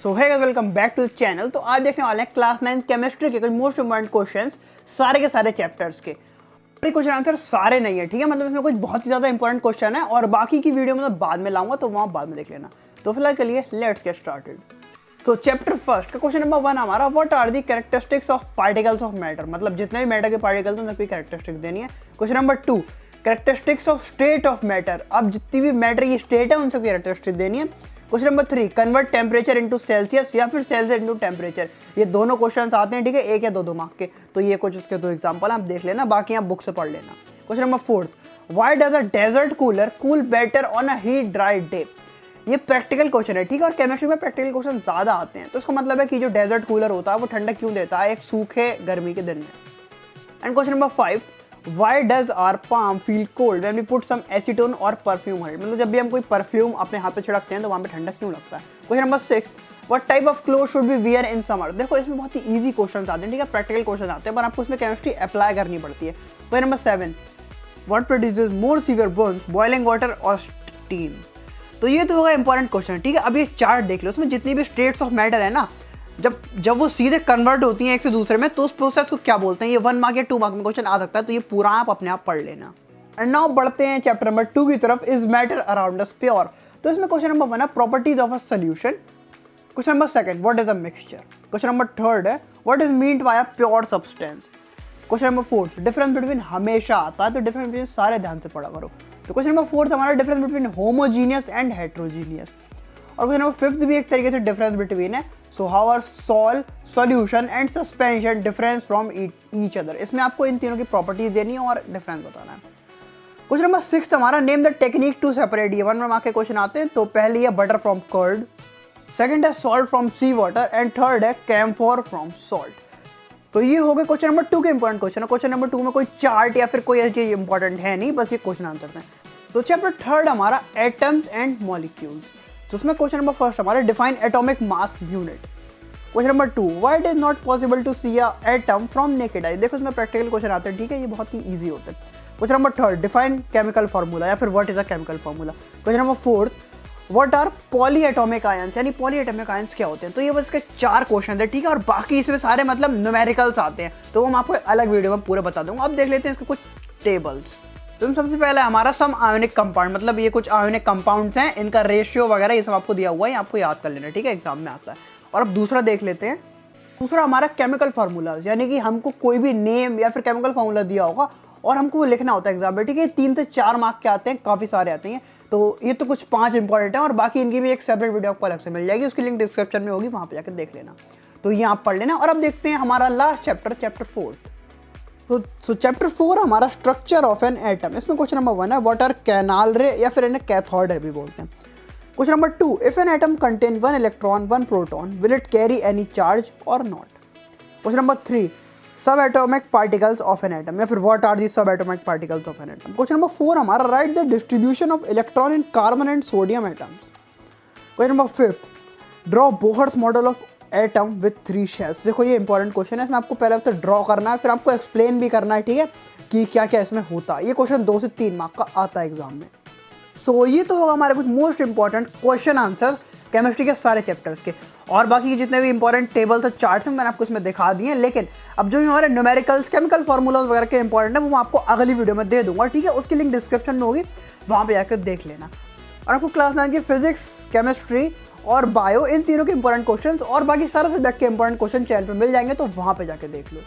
So hey guys, welcome back to the channel. तो आज देखने वाले हैं क्लास 9 केमिस्ट्री के कुछ मोस्ट इंपॉर्टेंट क्वेश्चंस सारे के सारे चैप्टर्स के। क्वेश्चन आंसर सारे नहीं है, ठीक है, मतलब इसमें कुछ बहुत ही ज़्यादा इंपॉर्टेंट क्वेश्चन है और बाकी की वीडियो मतलब बाद में लाऊंगा, तो वहाँ बाद में देख लेना। तो फिलहाल चलिए लेट्स गेट स्टार्टेड। तो चैप्टर फर्स्ट का क्वेश्चन नंबर 1 हमारा, what are the characteristics of particles of matter, मतलब जितने भी मैटर के पार्टिकल्स हैं उनकी कैरेक्टरिस्टिक्स देनी है। Question number 2, characteristics of state of matter, अब जितनी भी मैटर की स्टेट है उनसे कैरेक्टरिस्टिक्स देनी है। Question number 3, convert temperature into Celsius या फिर सेल्सियस इनटू टेम्परेचर, ये दोनों क्वेश्चंस आते हैं, ठीक है, एक या दो मार्क के, तो ये कुछ उसके दो एग्जांपल आप देख लेना, बाकी आप बुक से पढ़ लेना। Question number 4, why does a desert cooler cool better on a heat dry day, ये प्रैक्टिकल क्वेश्चन है, ठीक है, और केमिस्ट्री में प्रैक्टिकल क्वेश्चन ज्यादा आते हैं, तो इसका मतलब है कि जो डेजर्ट कूलर होता है वो ठंडा क्यों देता है एक सूखे गर्मी के दिन में। And question number 5, Why does our palm feel cold when we put some acetone or perfume on it, मतलब जब भी हम कोई परफ्यूम अपने हाथ पे छिड़कते हैं तो वहाँ पे ठंडा क्यों लगता है। Question number 6, What type of clothes should we wear in summer, देखो इसमें बहुत ही इजी क्वेश्चन आते हैं, ठीक है, प्रैक्टिकल क्वेश्चन आते हैं, पर आपको इसमें केमिस्ट्री अप्लाई करनी पड़ती है। Question number 7, What produces more severe burns, boiling water और steam, तो ये तो होगा इंपॉर्टेंट क्वेश्चन, ठीक है। अब ये चार्ट देख लो, उसमें जितनी भी स्टेट्स ऑफ मैटर है ना, जब वो सीधे कन्वर्ट होती हैं एक से दूसरे में, तो उस प्रोसेस को क्या बोलते हैं, ये 1 मार्क या 2 मार्क में क्वेश्चन आ सकता है, तो ये पूरा आप अपने आप पढ़ लेना। एंड नाउ बढ़ते हैं चैप्टर नंबर 2 की तरफ, is matter around us pure, तो इसमें क्वेश्चन नंबर 1 है properties of a solution. Question number 2, what is a mixture. Question number 3 है what is meant by a pure substance. Question number 4, difference between हमेशा आता है, तो डिफरेंस बिटवीन सारे ध्यान से पढ़ा करो। तो क्वेश्चन नंबर 4 हमारा difference between homogeneous and heterogeneous, और क्वेश्चन नंबर 5 भी एक तरीके से डिफरेंस बिटवीन है, so how are solution and suspension difference from each other, इसमें आपको इन तीनों की प्रॉपर्टीज देनी है और डिफरेंस बताना है। क्वेश्चन नंबर 6 हमारा, name the technique to separate, ये 1 मार्क के क्वेश्चन आते हैं, तो पहली है बटर फ्रॉम कर्ड, सेकंड है salt from sea water and third है कैम्फोर फ्रॉम सॉल्ट। तो ये हो गए क्वेश्चन नंबर 2 के इंपॉर्टेंट क्वेश्चन है। क्वेश्चन नंबर 2 में कोई चार्ट या फिर कोई ऐसी चीज इंपॉर्टेंट है नहीं, बस ये क्वेश्चन आंसर हैं। तो चैप्टर 3 हमारा एटम्स एंड मॉलिक्यूल्स, तो उसमें क्वेश्चन नंबर 1 हमारा define atomic mass unit. Question number 2, why it is not possible to see a atom from naked eye, देखो इसमें प्रैक्टिकल क्वेश्चन आते हैं, ठीक है, ये बहुत ही ईजी होते हैं। Question number 3, define chemical formula या फिर what is a chemical formula. Question number 4, what are polyatomic ions, यानी पॉली एटॉमिक आयंस क्या होते हैं। तो ये बस इसके 4 क्वेश्चन है, ठीक है, और बाकी इसमें सारे मतलब न्यूमेरिकल्स आते हैं, तो वो मैं आपको अलग वीडियो में पूरा बता दूंगा। अब देख लेते हैं इसके कुछ टेबल्स। तो सबसे पहले हमारा सम आयोनिक कंपाउंड, मतलब ये कुछ आयोनिक कंपाउंड्स हैं, इनका रेशियो वगैरह ये सब आपको दिया हुआ है, आपको याद कर लेना, ठीक है, एग्जाम में आता है। और अब दूसरा देख लेते हैं, दूसरा हमारा केमिकल फार्मूलाज, यानी कि हमको कोई भी नेम या फिर केमिकल फार्मूला दिया होगा और हमको वो लिखना होता है एग्जाम में, ठीक है, 3 से 4 मार्क के आते हैं, काफ़ी सारे आते हैं, तो ये तो कुछ 5 इंपॉर्टेंट है, और बाकी इनकी भी एक सेपरेट वीडियो आपको अलग से मिल जाएगी, उसकी लिंक डिस्क्रिप्शन में होगी, वहाँ पे जाकर देख लेना। तो ये आप पढ़ लेना। और अब देखते हैं हमारा लास्ट चैप्टर, चैप्टर 4। तो चैप्टर 4 हमारा स्ट्रक्चर ऑफ एन एटम, इसमें क्वेश्चन नंबर 1 है व्हाट आर कैनाल रे या फिर इन्हें कैथोड रे भी बोलते हैं। Question number 2, if an atom contain 1 electron 1 proton will it carry any charge और नॉट। क्वेश्चन नंबर 3, सब atomic particles of an atom या फिर व्हाट आर दी सब atomic particles of an atom. Question number 4 हमारा, right the distribution of electron in carbon and sodium atoms. Question number 5, draw Bohr's model of atom with 3 shells, देखो ये important question है, इसमें आपको पहले तो ड्रॉ करना है, फिर आपको एक्सप्लेन भी करना है, ठीक है, कि क्या क्या इसमें होता है। ये क्वेश्चन 2 से 3 मार्क का आता है एग्जाम में। सो ये तो होगा हमारे कुछ most important question answer chemistry के सारे चैप्टर्स के, और बाकी के जितने भी इंपॉर्टेंट टेबल्स और चार्ट्स हैं मैंने आपको इसमें दिखा दिए हैं, लेकिन अब जो भी हमारे न्यूमेरिकल्स केमिकल फार्मूलाज वगैरह के इंपॉर्टेंट है वो मैं आपको अगली वीडियो में दे दूंगा, ठीक है, उसकी लिंक डिस्क्रिप्शन में होगी, वहाँ पे जाकर देख लेना। और आपको क्लास 9 की फिजिक्स, केमिस्ट्री और बायो, इन तीनों के इंपॉर्टेंट क्वेश्चंस और बाकी सारे सब्जेक्ट के इंपॉर्टेंट क्वेश्चन चैनल पे मिल जाएंगे, तो वहाँ पे जाके देख लो।